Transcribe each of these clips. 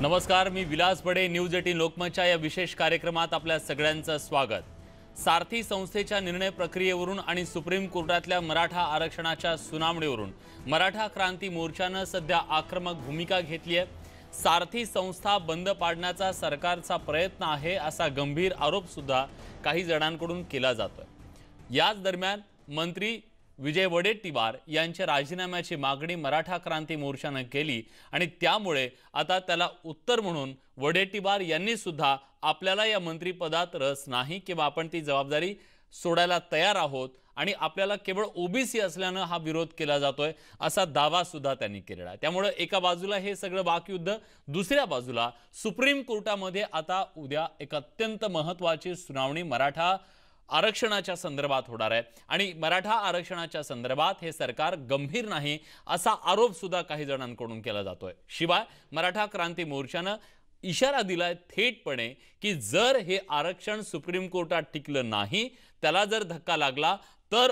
नमस्कार, मी विलास बडे. न्यूज 18 लोकमतच्या या विशेष कार्यक्रमात आपल्या सगळ्यांचं स्वागत. सारथी संस्थेच्या निर्णय प्रक्रियेवरून आणि सुप्रीम कोर्टातल्या मराठा आरक्षणाच्या सुनावणीवरून मराठा क्रांती मोर्चानं सध्या आक्रमक भूमिका घेतली आहे. सारथी संस्था बंद पाडण्याचा सरकारचा प्रयत्न आहे असा गंभीर आरोप सुद्धा काही जणांकडून केला जातोय. याच दरम्यान मंत्री विजय वडेट्टीवार यांच्या राजीनाम्याची मागणी मराठा क्रांती मोर्चाने केली आणि त्यामुळे आता त्याला उत्तर म्हणून वडेट्टीवार यांनी सुद्धा आपल्याला या मंत्रिपदात रस नाही किंवा आपण ती जबाबदारी सोडायला तयार आहोत आणि आपल्याला केवळ ओबीसी असल्याने हा विरोध केला जातोय असा दावा सुद्धा त्यांनी केलेला आहे. त्यामुळे एका बाजूला हे सगळं वाकयुद्ध, दुसऱ्या बाजूला सुप्रीम कोर्टामध्ये आता उद्या एक अत्यंत महत्त्वाची सुनावणी मराठा आरक्षणाच्या संदर्भात होणार आहे आणि मराठा आरक्षणाच्या संदर्भात हे सरकार गंभीर नाही असा आरोप सुद्धा काही जणांकडून केला जातोय. शिवाय मराठा क्रांती मोर्चाने इशारा दिलाय थेटपणे की जर हे आरक्षण सुप्रीम कोर्टात टिकलं नाही, त्याला जर धक्का लागला तर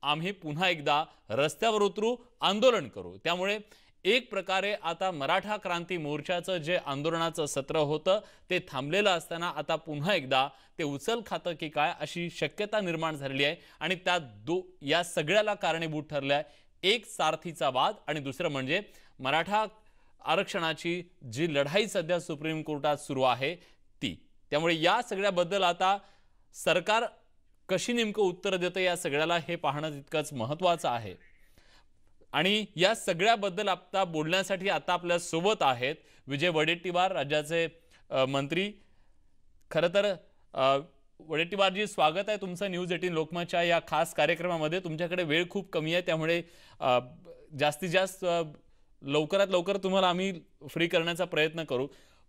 आम्ही पुन्हा एकदा रस्त्यावर उतरू, आंदोलन करू. त्यामुळे एक प्रकारे आता मराठा क्रांती मोर्चाचं जे आंदोलनाचं सत्र होतं ते थांबलेलं असताना आता पुन्हा एकदा ते उचल खातं की काय अशी शक्यता निर्माण झालेली आहे आणि त्या या सगळ्याला कारणीभूत ठरले आहे एक सारथीचा वाद आणि दुसरं म्हणजे मराठा आरक्षणाची जी लढाई सध्या सुप्रीम कोर्टात सुरू आहे ती. त्यामुळे या सगळ्याबद्दल आता सरकार कशी नेमकं उत्तर देतं या सगळ्याला हे पाहणं तितकंच महत्त्वाचं आहे. आणि या सगळ्याबद्दल आता बोलण्यासाठी आता आपल्या सोबत आहेत विजय वडेट्टीवार, राज्याचे मंत्री. खरं तर वडेट्टीवारजी, स्वागत आहे तुमचं न्यूज 18 लोकमतच्या या खास कार्यक्रमामध्ये. तुमच्याकडे वेळ खूप कमी आहे, त्यामुळे जास्तीत जास्त लवकरात लवकर तुम्हाला आम्ही फ्री करण्याचा प्रयत्न करू.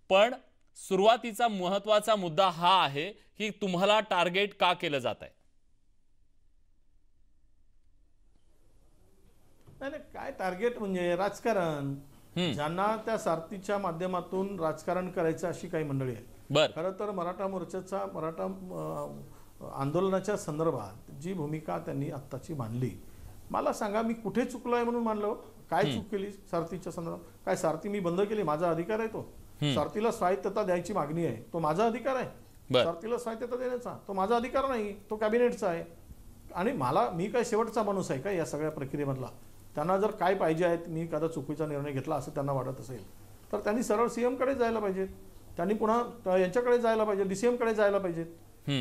पण सुरुवातीचा महत्त्वाचा मुद्दा हा आहे की तुम्हाला टार्गेट का केलं जात आहे? नाही काय टार्गेट म्हणजे राजकारण. ज्यांना त्या सारथीच्या माध्यमातून राजकारण करायचं अशी काही मंडळी आहे. खरं तर मराठा मोर्चाचा मराठा आंदोलनाच्या संदर्भात जी भूमिका त्यांनी आत्ताची मांडली, मला सांगा मी कुठे चुकलोय म्हणून मानलं? काय चूक केली सारथीच्या संदर्भात? काय सारथी मी बंद केली? माझा अधिकार आहे तो. सारथीला स्वायत्तता द्यायची मागणी आहे, तो माझा अधिकार आहे. सारथीला स्वायत्तता देण्याचा तो माझा अधिकार नाही, तो कॅबिनेटचा आहे. आणि मी काय शेवटचा माणूस आहे का या सगळ्या प्रक्रियेमधला? त्यांना जर काय पाहिजे आहे, मी एखादा चुकीचा निर्णय घेतला असं त्यांना वाटत असेल तर त्यांनी सरळ सीएम कडे जायला पाहिजे, त्यांनी पुन्हा यांच्याकडे जायला पाहिजे, डीसीएम कडे जायला पाहिजेत.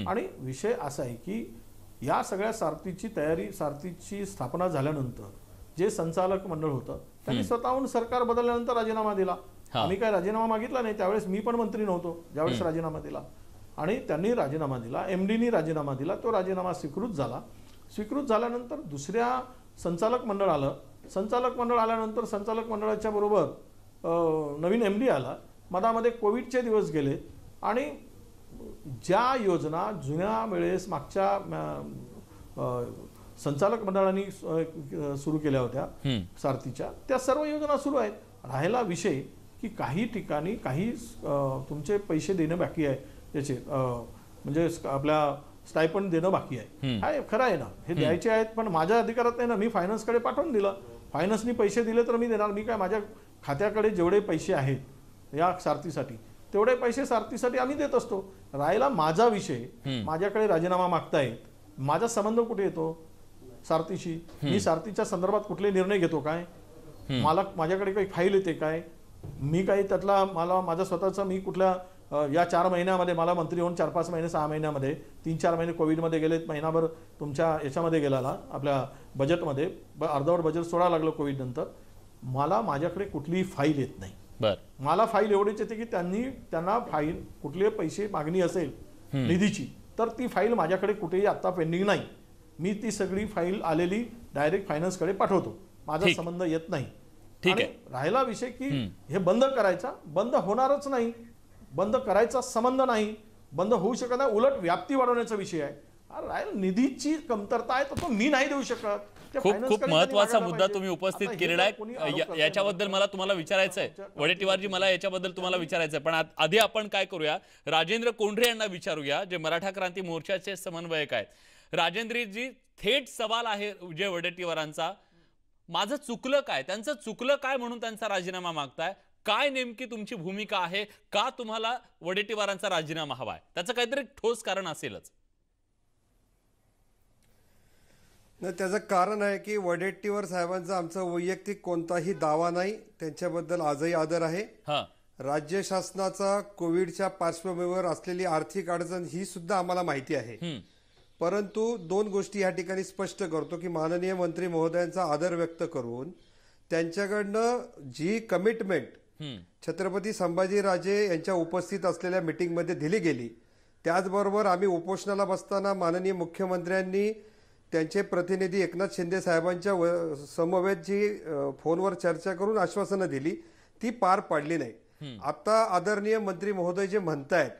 आणि विषय असा आहे की या सगळ्या सारथीची तयारी, सारथीची स्थापना झाल्यानंतर जे संचालक मंडळ होतं त्यांनी स्वतःहून सरकार बदलल्यानंतर राजीनामा दिला. आम्ही काय राजीनामा मागितला नाही, त्यावेळेस मी पण मंत्री नव्हतो ज्यावेळेस राजीनामा दिला. आणि त्यांनी राजीनामा दिला, एमडीनी राजीनामा दिला, तो राजीनामा स्वीकृत झाला. स्वीकृत झाल्यानंतर दुसऱ्या संचालक मंडळ आलं. संचालक मंडळ आल्यानंतर संचालक मंडळाच्या बरोबर नवीन एमडी आला. मधामध्ये कोविडचे दिवस गेले आणि ज्या योजना जुन्या वेळेस मागच्या संचालक मंडळांनी सुरू केल्या होत्या सारथीच्या, त्या सर्व योजना सुरू आहेत. राहिला विषय की काही ठिकाणी काही तुमचे पैसे देणं बाकी आहे, त्याचे म्हणजे आपल्या स्टायपंड देणं बाकी आहे. काय खरं आहे ना, हे द्यायचे आहेत पण माझ्या अधिकारात नाही ना. मी फायनान्सकडे पाठवून दिलं, फायनान्सनी पैसे दिले तर मी देणार. मी काय माझ्या खात्याकडे जेवढे पैसे आहेत या सारथीसाठी तेवढे पैसे सारथीसाठी आम्ही देत असतो. राहिला माझा विषय, माझ्याकडे राजीनामा मागतायत, माझा संबंध कुठे येतो सारथीशी? मी सारथीच्या संदर्भात कुठले निर्णय घेतो काय? माझ्याकडे काही फाईल येते काय? मी काही त्यातला माझा स्वतःचा मी कुठल्या या 4 महिन्यामध्ये मला मंत्री होऊन 4-5 महिने 6 महिन्यामध्ये 3-4 महिने कोविडमध्ये गेलेत, महिनाभर तुमच्या याच्यामध्ये गेला आपल्या बजेटमध्ये अर्धवट बजेट सोडायला लागलं कोविड नंतर. माझ्याकडे कुठलीही फाईल येत नाही. मला फाईल एवढीच येते की त्यांना फाईल कुठले पैसे मागणी असेल निधीची तर ती फाईल माझ्याकडे कुठेही आता पेंडिंग नाही. मी ती सगळी फाईल आलेली डायरेक्ट फायनान्सकडे पाठवतो, माझा संबंध येत नाही. ठीक आहे. राहिला विषय की हे बंद करायचा, बंद होणारच नाही, बंद करायचा संबंध नाही, बंद होऊ शकत नाही, उलट व्याप्ती वाढवण्याचा विषय आहे. निधीची कमतरता आहे तर तो मी नाही देऊ शकत. खूप महत्त्वाचा मुद्दा तुम्ही उपस्थित केलेला आहे. याच्याबद्दल मला तुम्हाला विचारायचं आहे वडेट्टीवारजी, मला याच्याबद्दल तुम्हाला विचारायचं आहे. पण आधी आपण काय करूया, राजेंद्र कोंढरे यांना विचारूया जे मराठा क्रांती मोर्चाचे समन्वयक आहेत. राजेंद्रजी, थेट सवाल आहे विजय वडेट्टीवारांचा, माझं चुकलं काय, त्यांचं चुकलं काय म्हणून त्यांचा राजीनामा मागताय? काय नेमकी तुमची भूमिका आहे, का तुम्हाला वडेट्टीवारांचा राजीनामा हवाय? त्याचं काहीतरी ठोस कारण असेलच. नाही, त्याचं कारण आहे की वडेट्टीवार साहेबांचा आमचा वैयक्तिक कोणताही दावा नाही, त्यांच्याबद्दल आजही आदर आहे. राज्य शासनाचा कोविडच्या पार्श्वभूमीवर असलेली आर्थिक अडचण ही सुद्धा आम्हाला माहिती आहे. परंतु दोन गोष्टी या ठिकाणी स्पष्ट करतो की माननीय मंत्री महोदयांचा आदर व्यक्त करून त्यांच्याकडनं जी कमिटमेंट छत्रपती संभाजीराजे यांच्या उपस्थित असलेल्या मीटिंगमध्ये दिली गेली, त्याचबरोबर आम्ही उपोषणाला बसताना माननीय मुख्यमंत्र्यांनी त्यांचे प्रतिनिधी एकनाथ शिंदे साहेबांच्या समवेत जी फोनवर चर्चा करून आश्वासनं दिली ती पार पाडली नाही. आता आदरणीय मंत्री महोदय जे म्हणतायत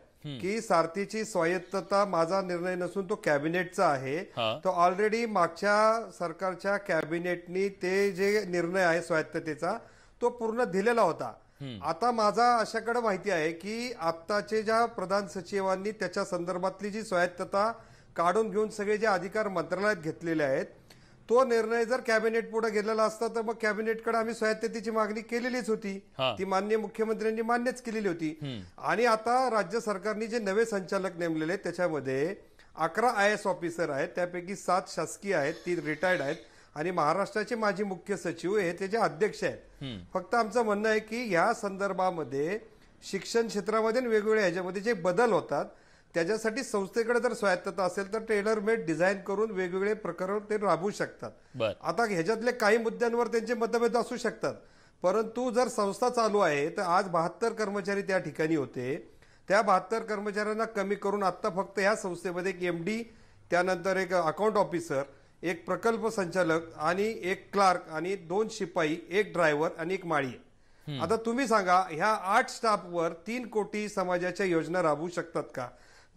की सारथीची स्वायत्तता माझा निर्णय नसून तो कॅबिनेटचा आहे, तो ऑलरेडी मागच्या सरकारच्या कॅबिनेटनी ते जे निर्णय आहे स्वायत्ततेचा तो पूर्ण दिलेला होता. आता माझा अशाकडे माहिती आहे की आत्ताचे ज्या प्रधान सचिवांनी त्याच्या संदर्भातली जी स्वायत्तता काढून घेऊन सगळे जे अधिकार मंत्रालयात घेतलेले आहेत, तो निर्णय जर कॅबिनेट पुढे गेलेला असता तर मग कॅबिनेटकडे आम्ही स्वायत्ततेची मागणी केलेलीच होती, ती माननीय मुख्यमंत्र्यांनी मान्यच केलेली होती. आणि आता राज्य सरकारने जे नवे संचालक नेमलेले त्याच्यामध्ये 11 IAS ऑफिसर आहेत, त्यापैकी 7 शासकीय आहेत, 3 रिटायर्ड आहेत आणि महाराष्ट्राचे माजी मुख्य सचिव हे त्याचे अध्यक्ष आहेत. फक्त आमचं म्हणणं आहे की या संदर्भामध्ये शिक्षण क्षेत्रामध्ये वेगवेगळ्या ह्याच्यामध्ये जे बदल होतात त्याच्यासाठी संस्थेकडे जर स्वायत्तता असेल तर टेलर मेड डिझाईन करून वेगवेगळे प्रकार ते राबवू शकतात. आता ह्याच्यातले काही मुद्द्यांवर त्यांचे मतभेद असू शकतात, परंतु जर संस्था चालू आहे तर आज 72 कर्मचारी त्या ठिकाणी होते, त्या 72 कर्मचाऱ्यांना कमी करून आता फक्त ह्या संस्थेमध्ये एक MD, त्यानंतर एक अकाउंट ऑफिसर, एक प्रकल्प संचालक आणि एक क्लार्क आणि 2 शिपाई, एक ड्रायव्हर आणि एक माळी. आता तुम्ही सांगा ह्या 8 स्टाफवर 3 कोटी समाजाच्या योजना राबवू शकतात का?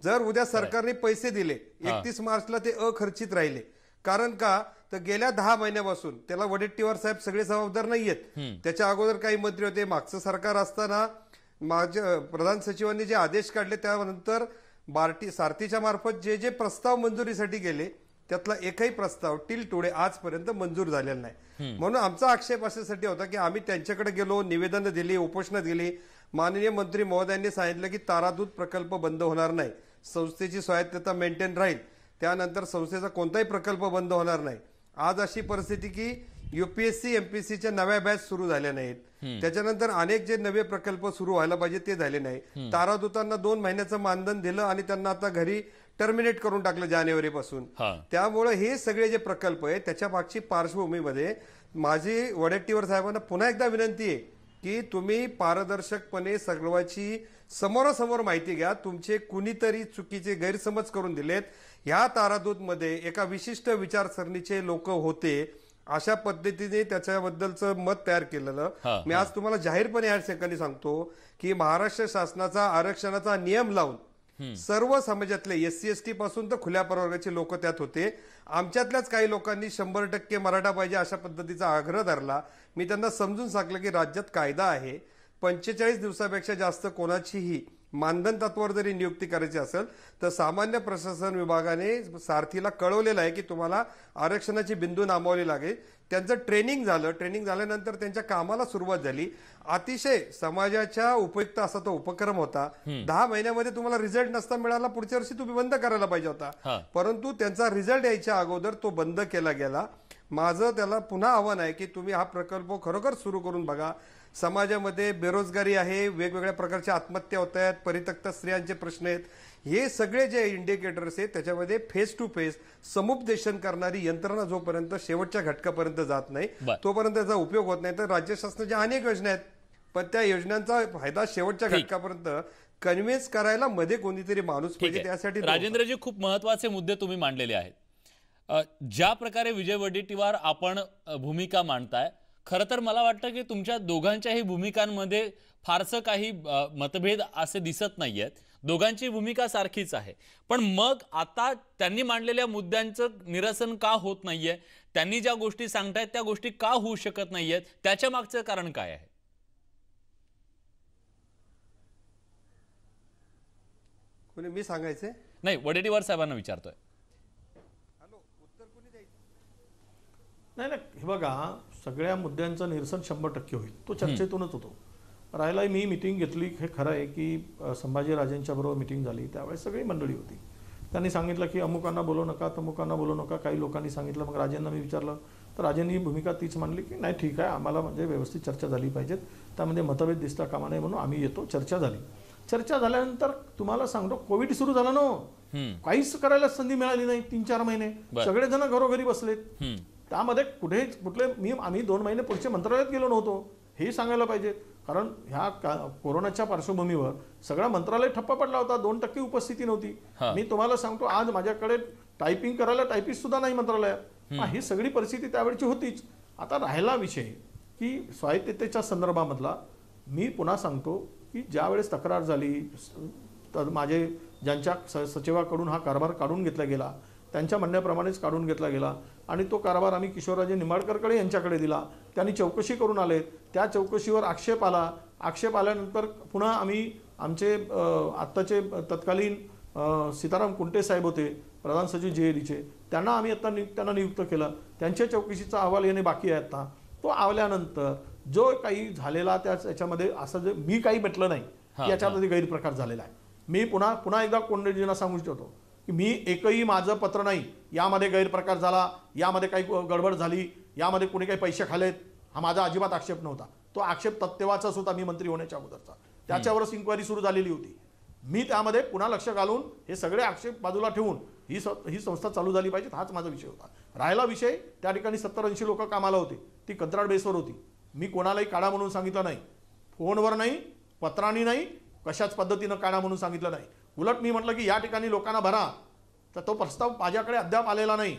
जर उद्या सरकारने पैसे दिले 31 मार्चला ते अखर्चित राहिले, कारण का तर गेल्या 10 महिन्यापासून त्याला वडेट्टीवार साहेब सगळे जबाबदार नाहीयेत. त्याच्या अगोदर काही मंत्री होते, मागचं सरकार असताना माझ्या प्रधान सचिवांनी जे आदेश काढले त्यानंतर सारथीच्या मार्फत जे जे प्रस्ताव मंजुरीसाठी गेले त्यातला एकही प्रस्ताव टिल टुडे आजपर्यंत मंजूर झालेला नाही. म्हणून आमचा आक्षेप अशासाठी होता की आम्ही त्यांच्याकडे गेलो, निवेदन दिली, उपोषणं दिली. माननीय मंत्री महोदयांनी सांगितलं की तारादूत प्रकल्प बंद होणार नाही, संस्थेची स्वायत्तता मेंटेन राहील, त्यानंतर संस्थेचा कोणताही प्रकल्प बंद होणार नाही. आज अशी परिस्थिती की UPSC MPSCच्या नव्या बॅच सुरू झाल्या नाहीत, त्याच्यानंतर अनेक जे नवे प्रकल्प सुरू व्हायला पाहिजे ते झाले नाही. तारादूतांना 2 महिन्याचं मानधन दिलं आणि त्यांना आता घरी टर्मिनेट करून टाकलं जानेवारीपासून. त्यामुळे हे सगळे जे प्रकल्प आहे त्याच्या मागची पार्श्वभूमीमध्ये माझी वडेट्टीवार साहेबांना पुन्हा एकदा विनंती आहे की तुम्ही पारदर्शकपणे सर्वांची समोरासमोर माहिती घ्या. तुमचे कुणीतरी चुकीचे गैरसमज करून दिलेत. ह्या तारादूतमध्ये एका विशिष्ट विचारसरणीचे लोक होते, अशा पद्धतीने त्याच्याबद्दलचं मत तयार केलेलं. मी आज तुम्हाला जाहीरपणे या ठिकाणी सांगतो की महाराष्ट्र शासनाचा आरक्षणाचा नियम लावून सर्व समाजातले SC ST पासून तर खुल्या प्रवर्गाचे लोक त्यात होते. आमच्यातल्याच काही लोकांनी 100% मराठा पाहिजे अशा पद्धतीचा आग्रह धरला. मी त्यांना समजून सांगितलं की राज्यात कायदा आहे, 45 दिवसापेक्षा जास्त कोणाचीही मानधन तत्वावर जरी नियुक्ती करायची असेल तर सामान्य प्रशासन विभागाने सारथीला कळवलेलं आहे की तुम्हाला आरक्षणाची बिंदू नामावली लागेल. त्यांचं ट्रेनिंग झालं, ट्रेनिंग झाल्यानंतर त्यांच्या कामाला सुरुवात झाली. अतिशय समाजाच्या उपयुक्त असा तो उपक्रम होता. 10 महिन्यामध्ये तुम्हाला रिझल्ट नसता मिळाला, पुढच्या वर्षी तुम्ही बंद करायला पाहिजे होता, परंतु त्यांचा रिझल्ट यायच्या अगोदर तो बंद केला गेला. माझं त्याला पुन्हा आव्हान आहे की तुम्ही हा प्रकल्प खरोखर सुरू करून बघा. समाजामध्ये बेरोजगारी आहे, वेगवेगळ्या प्रकारच्या आत्महत्या होत आहेत, परित्यक्त स्त्रियांचे प्रश्न आहेत, हे सगळे जे इंडिकेटर्स आहेत त्याच्यामध्ये फेस टू फेस समुपदेशन करणारी यंत्रणा जोपर्यंत शेवटच्या घटकापर्यंत जात नाही तोपर्यंत त्याचा उपयोग होत नाही. तर राज्य शासनाच्या अनेक योजना आहेत, पण त्या योजनांचा फायदा शेवटच्या घटकापर्यंत कन्व्हिन्स करायला मध्ये कोणीतरी माणूस पाहिजे. त्यासाठी राजेंद्रजी खूप महत्वाचे मुद्दे तुम्ही मांडलेले आहेत. ज्या प्रकारे विजय वडेट्टीवार आपण भूमिका मांडताय, खरं तर मला वाटतं की तुमच्या दोघांच्याही भूमिकांमध्ये फारसं काही मतभेद असे दिसत नाहीयेत. दोघांची भूमिका सारखीच आहे. पण मग आता त्यांनी मांडलेल्या मुद्द्यांचं निरसन का होत नाहीये? त्यांनी ज्या गोष्टी सांगतायत त्या गोष्टी का होऊ शकत नाहीयेत? त्याच्या मागचं कारण काय आहे? कोणी मी सांगायचे नाही, वडेट्टीवार साहेबांना विचारतोय. नाही नाही, हे बघा, सगळ्या मुद्द्यांचं निरसन 100% होईल, तो चर्चेतूनच होतो. राहायला मी मिटिंग घेतली, हे खरं आहे की संभाजीराजेंच्या बरोबर मिटिंग झाली, त्यावेळेस सगळी मंडळी होती. त्यांनी सांगितलं की अमुकांना बोलू नका, तमुकांना बोलू नका. काही लोकांनी सांगितलं. मग राजेंना मी विचारलं तर राजेंनी भूमिका तीच मांडली की नाही ठीक आहे, आम्हाला म्हणजे व्यवस्थित चर्चा झाली पाहिजेत, त्यामध्ये मतभेद दिसता कामा नये, म्हणून आम्ही येतो. चर्चा झाली. चर्चा झाल्यानंतर तुम्हाला सांगतो कोविड सुरू झाला ना, काहीच करायला संधी मिळाली नाही. 3-4 महिने सगळेजण घरोघरी बसलेत. त्यामध्ये आम्ही 2 महिने पुढच्या मंत्रालयात गेलो नव्हतो, हे सांगायला पाहिजे. कारण ह्या कोरोनाच्या पार्श्वभूमीवर सगळा मंत्रालय ठप्प पडला होता. 2% उपस्थिती नव्हती. मी तुम्हाला सांगतो आज माझ्याकडे टायपिंग करायला टायपिस्ट सुद्धा नाही मंत्रालयात. ही सगळी परिस्थिती त्यावेळची होतीच. आता राहिला विषय की स्वायत्ततेच्या संदर्भामधला, मी पुन्हा सांगतो की ज्या वेळेस तक्रार झाली तर माझे ज्यांच्या सचिवाकडून हा कारभार काढून घेतला गेला त्यांच्या म्हणण्याप्रमाणेच काढून घेतला गेला आणि तो कारभार आम्ही किशोरराजे निंबाळकरकडे यांच्याकडे दिला. त्यांनी चौकशी करून आले. त्या चौकशीवर आक्षेप आला. आक्षेप आल्यानंतर पुन्हा आम्ही आमचे आत्ताचे तत्कालीन सीताराम कुंटे साहेब होते, प्रधान सचिव JLEचे, त्यांना आम्ही आता त्यांना नियुक्त केलं. त्यांच्या चौकशीचा अहवाल येणे बाकी आहे. आता तो आल्यानंतर जो काही झालेला त्याच्यामध्ये असं जे मी काही म्हटलं नाही की याच्यामध्ये गैरप्रकार झालेला आहे. मी पुन्हा एकदा कोंडेजींना सांगू इच्छितो की मी एकही माझं पत्र नाही यामध्ये गैरप्रकार झाला, यामध्ये काही गडबड झाली, यामध्ये कोणी काही पैसे खालेत, हा माझा अजिबात आक्षेप नव्हता. तो आक्षेप तेव्हाचाच होता, मी मंत्री होण्याच्या अगोदरचा. त्याच्यावरच इन्क्वायरी सुरू झालेली होती. मी त्यामध्ये पुन्हा लक्ष घालून हे सगळे आक्षेप बाजूला ठेवून ही संस्था चालू झाली पाहिजे, हाच माझा विषय होता. राहिला विषय, त्या ठिकाणी 70-80 लोक कामाला होते. ती कंत्राट बेसवर होती. मी कोणालाही काढा म्हणून सांगितलं नाही, फोनवर नाही, पत्रांनी नाही, कशाच पद्धतीनं काढा म्हणून सांगितलं नाही. उलट मी म्हटलं की या ठिकाणी लोकांना भरा. तर तो प्रस्ताव माझ्याकडे अद्याप आलेला नाही.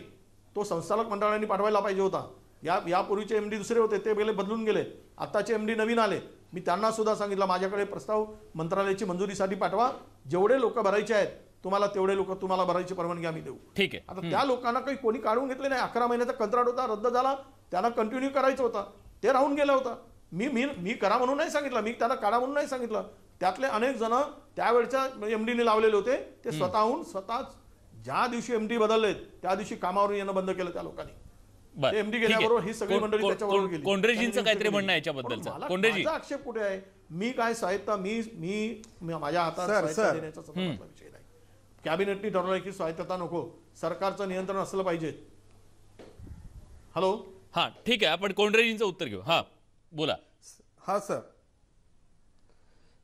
तो संचालक मंडळाने पाठवायला पाहिजे होता. यापूर्वीचे MD दुसरे होते, ते बदलून गेले. आत्ताचे MD नवीन आले. मी त्यांना सुद्धा सांगितलं माझ्याकडे प्रस्ताव मंत्रालयाची मंजुरीसाठी पाठवा. जेवढे लोक भरायचे आहेत तुम्हाला तेवढे लोक तुम्हाला भरायची परवानगी आम्ही देऊ. ठीक आहे. आता त्या लोकांना काही कोणी काढून घेतले नाही. 11 महिन्याचा कंत्राट होता, रद्द झाला. त्यांना कंटिन्यू करायचं होतं, ते राहून गेलं होतं. मी करा म्हणून नाही सांगितलं, मी त्यांना काढा म्हणून नाही सांगितलं. त्यातले अनेक जण त्यावेळच्या MDने लावलेले होते. ते स्वतःच ज्या दिवशी MD बदलले त्या दिवशी कामावरून येणं बंद केलं त्या लोकांनी. MD गेल्याबरोबर ही सगळी मंडळी त्याच्याबरोबर गेली. कोंडरेजींचं काहीतरी म्हणणं आहे याच्याबद्दलचं. कोंडरेजी, माझा आक्षेप कुठे आहे? मी काय स्वायत्ता मी माझ्या हातात स्वायत्ता देण्याचा संदर्भातला विषय नाही. कॅबिनेटने ठरवलं की स्वायत्तता नको, सरकारचं नियंत्रण असलं पाहिजे. हॅलो, हा ठीक आहे, आपण कोंडरेजींचं उत्तर घेऊ. हा बोला. हा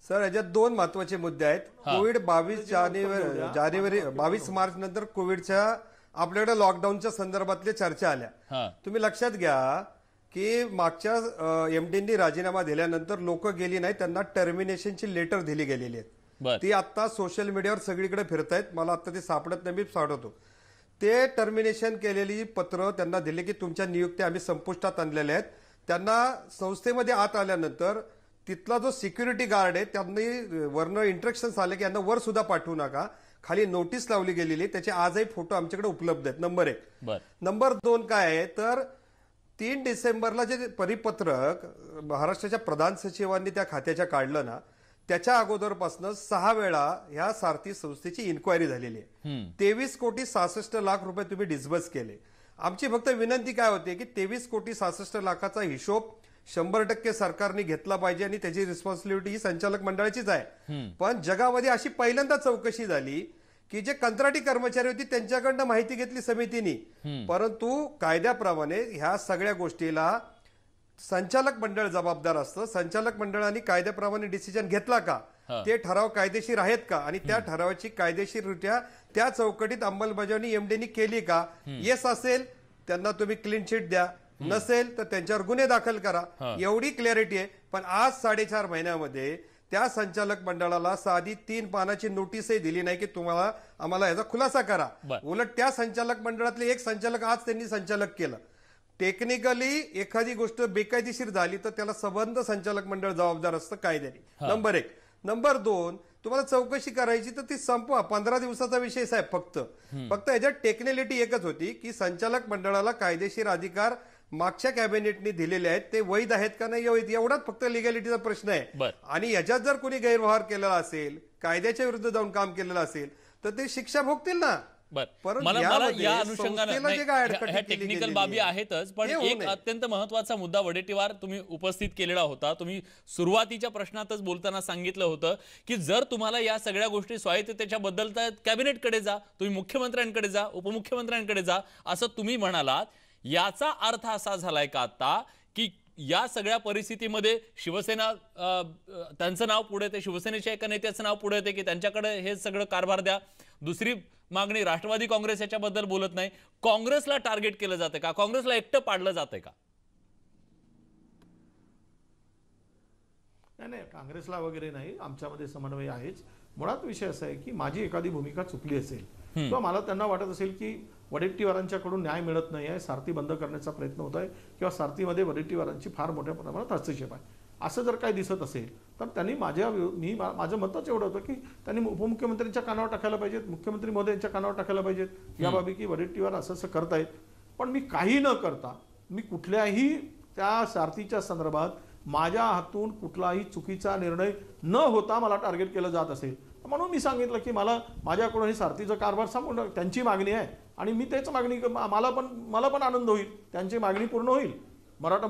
सर याच्यात 2 महत्वाचे मुद्दे आहेत. कोविड 22 मार्च नंतर कोविडच्या आपल्याकडे लॉकडाऊनच्या संदर्भातल्या चर्चा आल्या. तुम्ही लक्षात घ्या की मागच्या MDंनी राजीनामा दिल्यानंतर लोक गेली नाही, त्यांना टर्मिनेशनची लेटर दिली गेलेली आहेत. ती आता सोशल मीडियावर सगळीकडे फिरत आहेत. मला आता ते सापडत नाही, मी साठवतो. ते टर्मिनेशन केलेली पत्र त्यांना दिले की तुमच्या नियुक्त्या आम्ही संपुष्टात आणलेल्या आहेत. त्यांना संस्थेमध्ये आत आल्यानंतर तिथला जो सिक्युरिटी गार्ड आहे त्यांनी वरनं इंस्ट्रक्शन्स आले की यांना वर सुद्धा पाठवू नका. खाली नोटीस लावली गेलेली, त्याचे आजही फोटो आमच्याकडे उपलब्ध आहेत. नंबर 1. नंबर 2 काय आहे तर 3 डिसेंबरला जे परिपत्रक महाराष्ट्राच्या प्रधान सचिवांनी त्या खात्याच्या काढलं ना, त्याच्या अगोदरपासून 6 वेळा ह्या सारथी संस्थेची इन्क्वायरी झालेली आहे. 23,66,00,000 रुपये तुम्ही डिस्बर्स केले. आमची फक्त विनंती काय होती की 23,66,00,000चा हिशोब 100% सरकारने घेतला पाहिजे आणि त्याची रिस्पॉन्सिबिलिटी ही संचालक मंडळाचीच आहे. पण जगामध्ये अशी पहिल्यांदा चौकशी झाली की जे कंत्राटी कर्मचारी होते त्यांच्याकडनं माहिती घेतली समितीने, परंतु कायद्याप्रमाणे ह्या सगळ्या गोष्टीला संचालक मंडळ जबाबदार असतं. संचालक मंडळाने कायद्याप्रमाणे डिसिजन घेतला का, ते ठराव कायदेशीर आहेत का आणि त्या ठरावाची कायदेशीररित्या त्या चौकटीत अंमलबजावणी MDने केली का. येस असेल त्यांना तुम्ही क्लीन चिट द्या, नसेल तर त्यांच्यावर गुन्हे दाखल करा. एवढी क्लॅरिटी आहे. पण आज 4.5 महिन्यामध्ये त्या संचालक मंडळाला साधी 3 पानाची नोटीसही दिली नाही की तुम्हाला आम्हाला याचा खुलासा करा. उलट त्या संचालक मंडळातले एक संचालक आज त्यांनी संचालक केलं. टेक्निकली एखादी गोष्ट बेकायदेशीर झाली तर त्याला संबंध संचालक मंडळ जबाबदार असतं कायद्याने. नंबर 1. नंबर 2, तुम्हाला चौकशी करायची तर ती संपवा. 15 दिवसाचा विषय साहेब. फक्त याच्यात टेक्निकलिटी एकच होती की संचालक मंडळाला कायदेशीर अधिकार मागच्या कॅबिनेटने दिलेले आहेत, ते वैध आहेत का नाही एवढाच फक्त लिगॅलिटीचा प्रश्न आहे. आणि याच्यात जर कोणी गैरव्यवहार केलेला असेल, कायद्याच्या विरुद्ध जाऊन काम केलेलं असेल तर ते शिक्षा भोगतील ना. मला या अनुषंगाने टेक्निकल बाबी आहेतच, पण एक अत्यंत महत्वाचा मुद्दा वडेट्टीवार तुम्ही उपस्थित केलेला होता. तुम्ही सुरुवातीच्या प्रश्नातच बोलताना सांगितलं होतं की जर तुम्हाला या सगळ्या गोष्टी स्वायत्ततेच्या बद्दल तर कॅबिनेटकडे जा, तुम्ही मुख्यमंत्र्यांकडे जा, उपमुख्यमंत्र्यांकडे जा असं तुम्ही म्हणालात. याचा अर्थ असा झालाय का आता की या सगळ्या परिस्थितीमध्ये शिवसेना त्यांचं नाव पुढे येते, शिवसेनेच्या एका नेत्याचं नाव पुढे येते की त्यांच्याकडे हे सगळं कारभार द्या. दुसरी मागणी राष्ट्रवादी काँग्रेस याच्याबद्दल बोलत नाही. काँग्रेसला टार्गेट केलं जातं का? काँग्रेसला एकटं पाडलं जातंय का? नाही, काँग्रेसला वगैरे नाही, आमच्यामध्ये समन्वय आहेच. मुळात विषय असा आहे की माझी एखादी भूमिका चुकली असेल किंवा मला त्यांना वाटत असेल की वडेट्टीवारांच्याकडून न्याय मिळत नाही आहे, सारथी बंद करण्याचा प्रयत्न होत आहे किंवा सारथीमध्ये वडेट्टीवारांची फार मोठ्या प्रमाणात हस्तक्षेप आहे, असं जर काही दिसत असेल तर त्यांनी माझं मतच एवढं होतं की त्यांनी उपमुख्यमंत्र्यांच्या कानावर टाकायला पाहिजेत, मुख्यमंत्री महोदयांच्या कानावर टाकायला पाहिजेत या बाबी की वडेट्टीवार असं करतायत. पण मी काही न करता मी कुठल्याही त्या सारथीच्या संदर्भात माझ्या हातून कुठलाही चुकीचा निर्णय न होता मला टार्गेट केलं जात असेल म्हणून मी सांगितलं की मला माझ्याकडून ही सारथीचा कारभार सांगून त्यांची मागणी आहे आणि मी तेच मागणी मला पण आनंद होईल, त्यांची मागणी पूर्ण होईल मराठा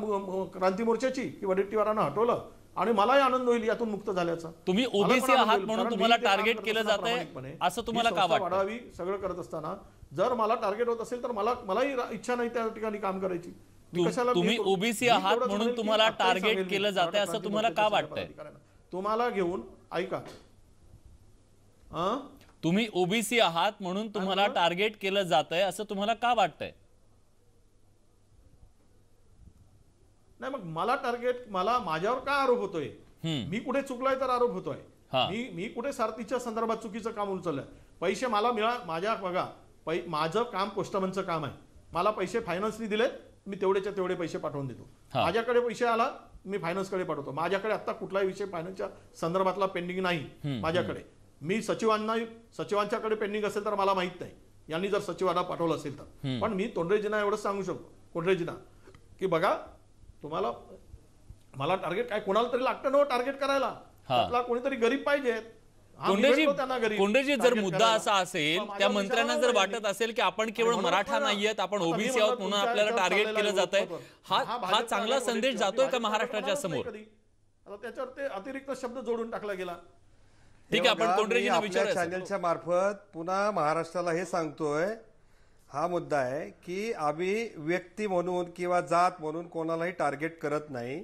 क्रांती मोर्चाची की वडेट्टीवारांना हटवलं आणि मलाही आनंद होईल यातून मुक्त झाल्याचा. तुम्ही ओबीसी आहात म्हणून तुम्हाला टार्गेट केलं जातंय असं तुम्हाला का वाटतं? वाढावी सगळं करत असताना जर मला टार्गेट होत असेल तर मलाही इच्छा नाही त्या ठिकाणी काम करायची. तुम्ही ओबीसी आहात म्हणून तुम्हाला टार्गेट केलं जातंय असं तुम्हाला का वाटतंय? तुम्हाला घेऊन ऐका, तुम्ही ओबीसी आहात म्हणून तुम्हाला टार्गेट केलं जातंय असं तुम्हाला का वाटतंय? नाही, मग मला टार्गेट माझ्यावर का आरोप होतोय? मी कुठे चुकलोय तर आरोप होतोय. मी कुठे सारथीच्या संदर्भात चुकीचं काम उचललंय? पैसे मला माझ्या बघा माझं काम पोस्टमनचं काम आहे, मला पैसे फायनान्सनी दिलेत, मी तेवढेच्या तेवढे पैसे पाठवून देतो. माझ्याकडे पैसे आला मी फायनान्सकडे पाठवतो. माझ्याकडे आता कुठलाही विषय फायनान्सच्या संदर्भातला पेंडिंग नाही माझ्याकडे. मी सचिवांच्याकडे पेंडिंग असेल तर मला माहित नाही, यांनी जर सचिवांना पाठवलं असेल तर. पण मी तोंडरेजींना एवढंच सांगू शकतो, कोंडरेजींना, की बघा तुम्हाला मला टार्गेट काय कोणाला तरी लागतं ना टार्गेट करायला, त्यातला कोणीतरी गरीब पाहिजे. कोंडरेजी जर मुद्दा असा असेल, त्या मंत्र्यांना जर वाटत असेल की आपण केवळ मराठा नाहीयेत, आपण ओबीसी आहोत म्हणून आपल्याला टार्गेट केलं जातंय, हा चांगला संदेश जातोय का महाराष्ट्राच्या समोर? त्याच्यावर ते अतिरिक्त शब्द जोडून टाकला गेला. ठीक आहे, आपण कोंडरेजींना विचारूया. चॅनलच्या मार्फत पुन्हा महाराष्ट्राला हे सांगतोय, हा मुद्दा आहे की आम्ही व्यक्ती म्हणून किंवा जात म्हणून कोणालाही टार्गेट करत नाही.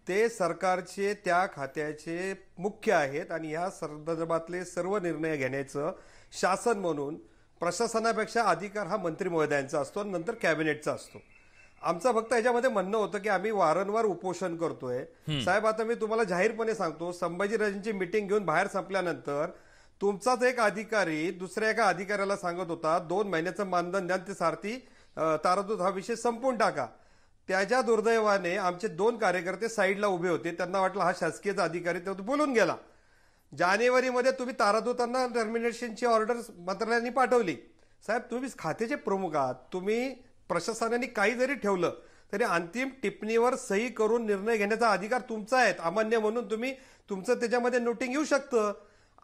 ते सरकारचे त्या खात्याचे मुख्य आहेत आणि या संदर्भातले सर्व निर्णय घेण्याचं शासन म्हणून प्रशासनापेक्षा अधिकार हा मंत्री महोदयांचा असतो आणि नंतर कॅबिनेटचा असतो. आमचं फक्त याच्यामध्ये म्हणणं होतं की आम्ही वारंवार उपोषण करतोय. साहेब, आता मी तुम्हाला जाहीरपणे सांगतो, संभाजीराजेंची मीटिंग घेऊन बाहेर संपल्यानंतर तुमचाच एक अधिकारी दुसऱ्या एका अधिकाऱ्याला सांगत होता 2 महिन्याचं मानधन द्या, ते सारथी तारादूत हा विषय संपून टाका. त्याच्या दुर्दैवाने आमचे 2 कार्यकर्ते साईडला उभे होते, त्यांना वाटलं हा शासकीय अधिकारी तो बोलून गेला. जानेवारीमध्ये तुम्ही तारादूतांना टर्मिनेशनची ऑर्डर मंत्रालयाने पाठवली. साहेब, तुम्ही खात्याचे प्रमुख आहात, तुम्ही प्रशासनाने काही जरी ठेवलं तरी अंतिम टिप्पणीवर सही करून निर्णय घेण्याचा अधिकार तुमचा आहे. अमान्य म्हणून तुम्ही तुमचं त्याच्यामध्ये नोटिंग येऊ शकतं.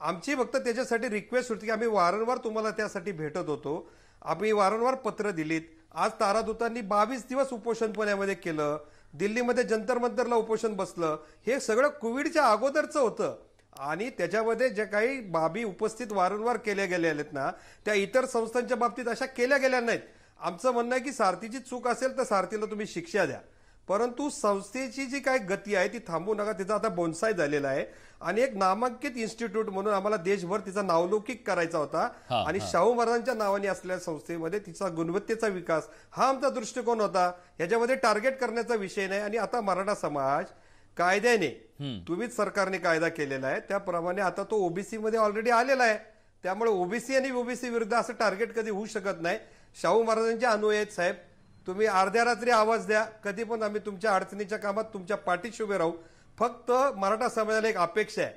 आमची फक्त त्याच्यासाठी रिक्वेस्ट होती की आम्ही वारंवार तुम्हाला त्यासाठी भेटत होतो, आम्ही वारंवार पत्र दिलीत. आज तारादूतांनी 22 दिवस उपोषण पुण्यामध्ये केलं, दिल्लीमध्ये जंतर मंतरला उपोषण बसलं. हे सगळं कोविडच्या अगोदरचं होतं आणि त्याच्यामध्ये जे काही बाबी उपस्थित वारंवार केल्या गेल्या आहेत ना, त्या इतर संस्थांच्या बाबतीत अशा केल्या गेल्या नाहीत. आमचं म्हणणं आहे की सारथीची चूक असेल तर सारथीला तुम्ही शिक्षा द्या, परंतु संस्थेची जी काही गती आहे ती थांबवू नका. तिचा आता बोनसाय झालेला आहे आणि एक नामांकित इन्स्टिट्यूट म्हणून आम्हाला देशभर तिचा नावलौकिक करायचा होता आणि शाहू महाराजांच्या नावाने असलेल्या संस्थेमध्ये तिचा गुणवत्तेचा विकास हा आमचा दृष्टिकोन होता. याच्यामध्ये टार्गेट करण्याचा विषय नाही. आणि आता मराठा समाज कायद्याने, तुम्हीच सरकारने कायदा केलेला आहे त्याप्रमाणे आता तो ओबीसी मध्ये ऑलरेडी आलेला आहे. त्यामुळे ओबीसी आणि ओबीसी विरुद्ध असं टार्गेट कधी होऊ शकत नाही. शाहू महाराजांचे अनुयायी आहेत साहेब, तुम्ही अर्ध्या रात्री आवाज द्या, कधी पण आम्ही तुमच्या अडचणीच्या कामात तुमच्या पाठीशी उभे राहू. फक्त मराठा समाजाला एक अपेक्षा आहे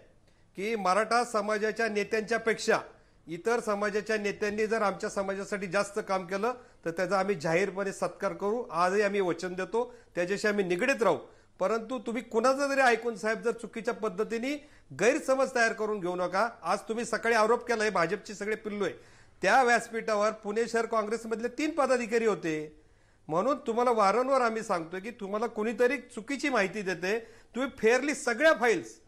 की मराठा समाजाच्या नेत्यांच्या पेक्षा इतर समाजाच्या नेत्यांनी जर आमच्या समाजासाठी जास्त काम केलं तर त्याचा आम्ही जाहीरपणे सत्कार करू. आजही आम्ही वचन देतो, त्याच्याशी आम्ही निगडीत राहू. परंतु तुम्ही कुणाचं जरी ऐकून साहेब जर चुकीच्या पद्धतीने गैरसमज तयार करून घेऊ नका. आज तुम्ही सकाळी आरोप केलाय भाजपची सगळे पिल्लू आहे, त्या व्यासपीठावर पुणे शहर काँग्रेसमधले 3 पदाधिकारी होते. म्हणून तुम्हाला वारंवार आम्ही सांगतोय की तुम्हाला कोणीतरी चुकीची माहिती देते. तुम्ही फेअरली सगळ्या फाईल्स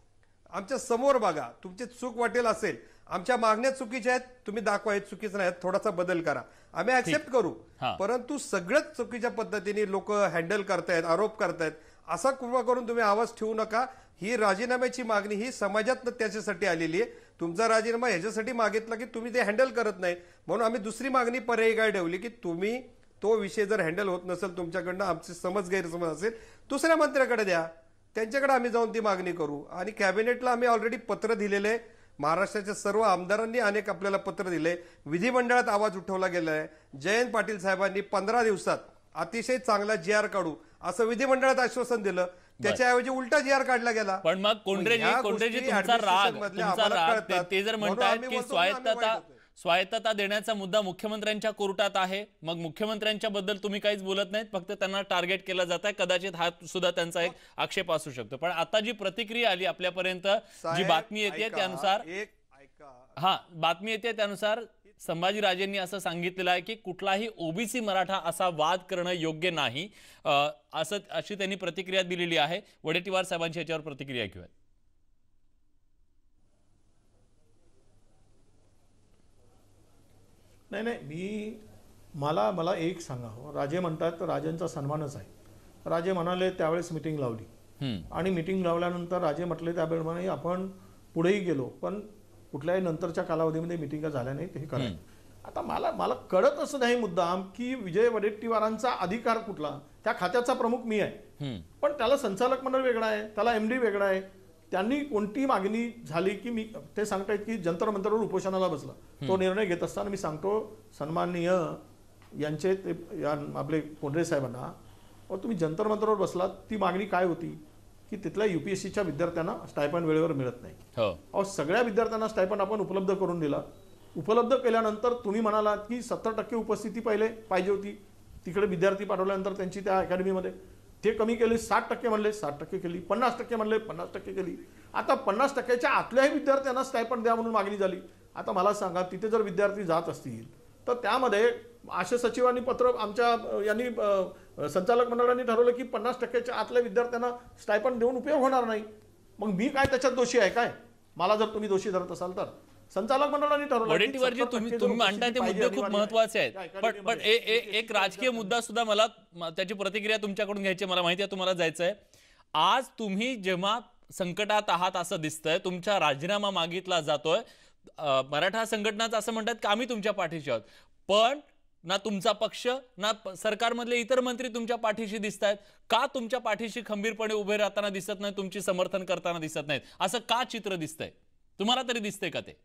आमच्या समोर बघा. तुमची चूक वाटेल असेल, आमच्या मागण्या चुकीच्या आहेत, तुम्ही दाखवा हे चुकीचं नाही, थोडासा बदल करा, आम्ही ऍक्सेप्ट करू. परंतु सगळ्याच चुकीच्या पद्धतीने लोक हँडल करतायत, आरोप करतायत, असा कृपा करून तुम्ही आवाज ठेवू नका. ही राजीनाम्याची मागणी ही समाजात त्याच्यासाठी आलेली आहे. तुमचा राजीनामा ह्याच्यासाठी मागितला की तुम्ही ते हँडल करत नाही, म्हणून आम्ही दुसरी मागणी पर्यायी काय ठेवली की तुम्ही तो विषय जर हँडल होत नसेल तुमच्याकडनं, आमचे गैरसमज असेल, दुसऱ्या मंत्र्याकडे द्या, त्यांच्याकडे आम्ही जाऊन ती मागणी करू. आणि कॅबिनेटला आम्ही ऑलरेडी पत्र दिलेले, महाराष्ट्राच्या सर्व आमदारांनी अनेक आपल्याला पत्र दिले, विधिमंडळात आवाज उठवला गेला आहे. जयंत पाटील साहेबांनी 15 दिवसात अतिशय चांगला GR काढू असं विधिमंडळात आश्वासन दिलं, त्याच्याऐवजी उलटा GR काढला गेला. पण मग कोंड्रेजी तुमचा राग ते जर म्हणतात की स्वायत्तता देण्याचा मुद्दा मुख्यमंत्र्यांच्या कोर्टात आहे, मग मुख्यमंत्र्यांच्या बद्दल तुम्ही काहीच बोलत नाहीत, फक्त त्यांना टार्गेट केलं जात आहे. कदाचित हा सुद्धा त्यांचा एक आक्षेप असू शकतो. पण आता जी प्रतिक्रिया आली आपल्यापर्यंत, जी बातमी येते त्यानुसार, बातमी येते त्यानुसार संभाजीराजेंनी असं सांगितलेलं आहे की कुठलाही ओबीसी मराठा असा वाद करणं योग्य नाही, अशी त्यांनी प्रतिक्रिया दिलेली आहे. वडेट्टीवार साहेबांची याच्यावर प्रतिक्रिया घेऊयात. नाही, मला एक सांगा, राजे म्हणतात तर राजेंचा सन्मानच आहे. राजे म्हणाले त्यावेळेस मिटिंग लावली, आणि मिटिंग लावल्यानंतर राजे म्हटले त्यावेळेस आपण पुढेही गेलो, पण कुठल्याही नंतरच्या कालावधीमध्ये मिटिंगा झाल्या नाहीत, हे खरं आहे. आता मला कळतच नाही मुद्दाम की विजय वडेट्टीवारांचा अधिकार कुठला. त्या खात्याचा प्रमुख मी आहे, पण त्याला संचालक मंडळ वेगळा आहे, त्याला MD वेगळा आहे. त्यांनी कोणती मागणी झाली की मी ते सांगतायत की जंतर मंतरवर उपोषणाला बसला, तो निर्णय घेत असताना मी सांगतो सन्माननीय यांचे आपले कोंढरे साहेबांना, तुम्ही जंतर मंतरवर बसलात, ती मागणी काय होती की तिथल्या UPSCच्या विद्यार्थ्यांना स्टायपंड वेळेवर मिळत नाही. सगळ्या विद्यार्थ्यांना स्टायपंड आपण उपलब्ध करून दिला. उपलब्ध केल्यानंतर तुम्ही म्हणालात की 70% उपस्थिती पाहिजे होती, तिकडे विद्यार्थी पाठवल्यानंतर त्यांची त्या अकॅडमीमध्ये ते कमी केले, 60% म्हणले 60% केली, 50% म्हणले 50% केली. आता 50%च्या आतल्याही विद्यार्थ्यांना स्टायपंड द्या म्हणून मागणी झाली. आता मला सांगा, तिथे जर विद्यार्थी जात असतील तर त्यामध्ये आशा सचिवांनी पत्र आमच्या यांनी संचालक मंडळाने ठरवलं की 50%च्या आतल्या विद्यार्थ्यांना स्टायपंड देऊन उपयोग होणार नाही. मग मी काय त्याच्यात दोषी आहे काय? मला जर तुम्ही दोषी धरत असाल तर संचालक मंडळाने ठरवलं. वडेट्टीवारजी तुम्ही मांडताय ते मुद्दे खूप महत्त्वाचे आहेत, पण एक राजकीय मुद्दा सुद्धा मला त्याची प्रतिक्रिया तुमच्याकडून घ्यायची, मला माहिती आहे तुम्हाला जायचं आहे. आज तुम्ही जेव्हा संकटात आहात असं दिसतंय, तुमचा राजीनामा मागितला जातोय, मराठा संघटनाच असं म्हणतात की आम्ही तुमच्या पाठीशी आहोत, पण ना तुमचा पक्ष ना सरकारमधले इतर मंत्री तुमच्या पाठीशी दिसत आहेत. का तुमच्या पाठीशी खंबीरपणे उभे राहताना दिसत नाही, तुमची समर्थन करताना दिसत नाहीत, असं का चित्र दिसतंय? तुम्हाला तरी दिसतंय का ते?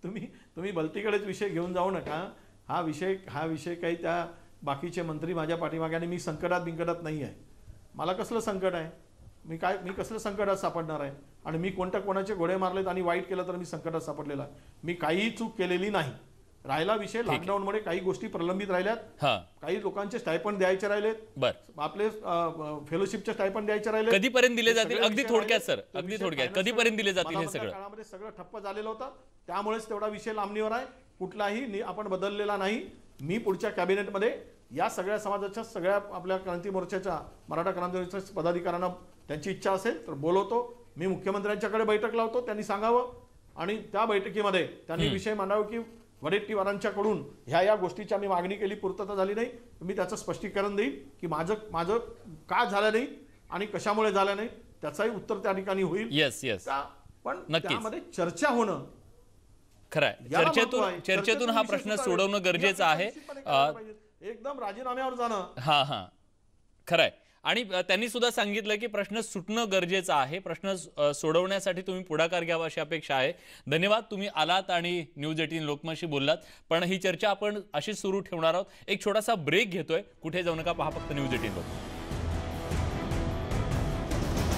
तुम्ही भलतीकडेच विषय घेऊन जाऊ नका. हा विषय काही त्या बाकीचे मंत्री माझ्या पाठीमागे, आणि मी बिंकटात नाही आहे. मला कसलं संकट आहे? मी कसलं संकटात सापडणार आहे? आणि मी कोणाचे घोडे मारलेत आणि वाईट केलं तर मी संकटात सापडलेला आहे? मी काही चूक केलेली नाही. राहिला विषय लॉकडाऊनमुळे काही गोष्टी प्रलंबित राहिल्यात, काही लोकांचे स्टायपंड द्यायचे राहिलेत, आपले फेलोशिपचे स्टायपंड द्यायचे राहिले. कधीपर्यंत दिले जातील? अगदी थोडक्यात सर, अगदी थोडक्यात कधीपर्यंत दिले जातील? हे सगळं काळामध्ये सगळं ठप्प झालेलं होतं, त्यामुळेच तेवढा विषय लांबणीवर आहे. कुठलाही आपण बदललेला नाही. मी पुढच्या कॅबिनेटमध्ये या सगळ्या समाजाच्या, सगळ्या आपल्या क्रांती मोर्चाच्या, मराठा क्रांती मोर्चाच्या पदाधिकाऱ्यांना त्यांची इच्छा असेल तर बोलवतो. मी मुख्यमंत्र्यांच्याकडे बैठक लावतो, त्यांनी सांगावं, आणि त्या बैठकीमध्ये त्यांनी विषय मांडावं की वडेट्टीवारांच्याकडून ह्या गोष्टीची आम्ही मागणी केली, पूर्तता झाली नाही. मी त्याचं स्पष्टीकरण देईन की माझं का झालं नाही आणि कशामुळे झालं नाही, त्याचाही उत्तर त्या ठिकाणी होईल. येस पण त्यामध्ये चर्चा होणं खरंय. चर्चेतून हा प्रश्न सोडवणं गरजेचं आहे. एकदम राजीनाम्यावर जाणं खरंय. आणि त्यांनी सुद्धा सांगितलं की प्रश्न सुटणं गरजेचं आहे, प्रश्न सोडवण्यासाठी तुम्ही पुढाकार घ्यावा अशी अपेक्षा आहे. धन्यवाद, तुम्ही आलात आणि न्यूज 18 लोकमतशी बोललात. पण ही चर्चा आपण अशीच सुरू ठेवणार आहोत. एक छोटासा ब्रेक घेतोय, कुठे जाऊ नका, पहा फक्त न्यूज 18 लोकमत.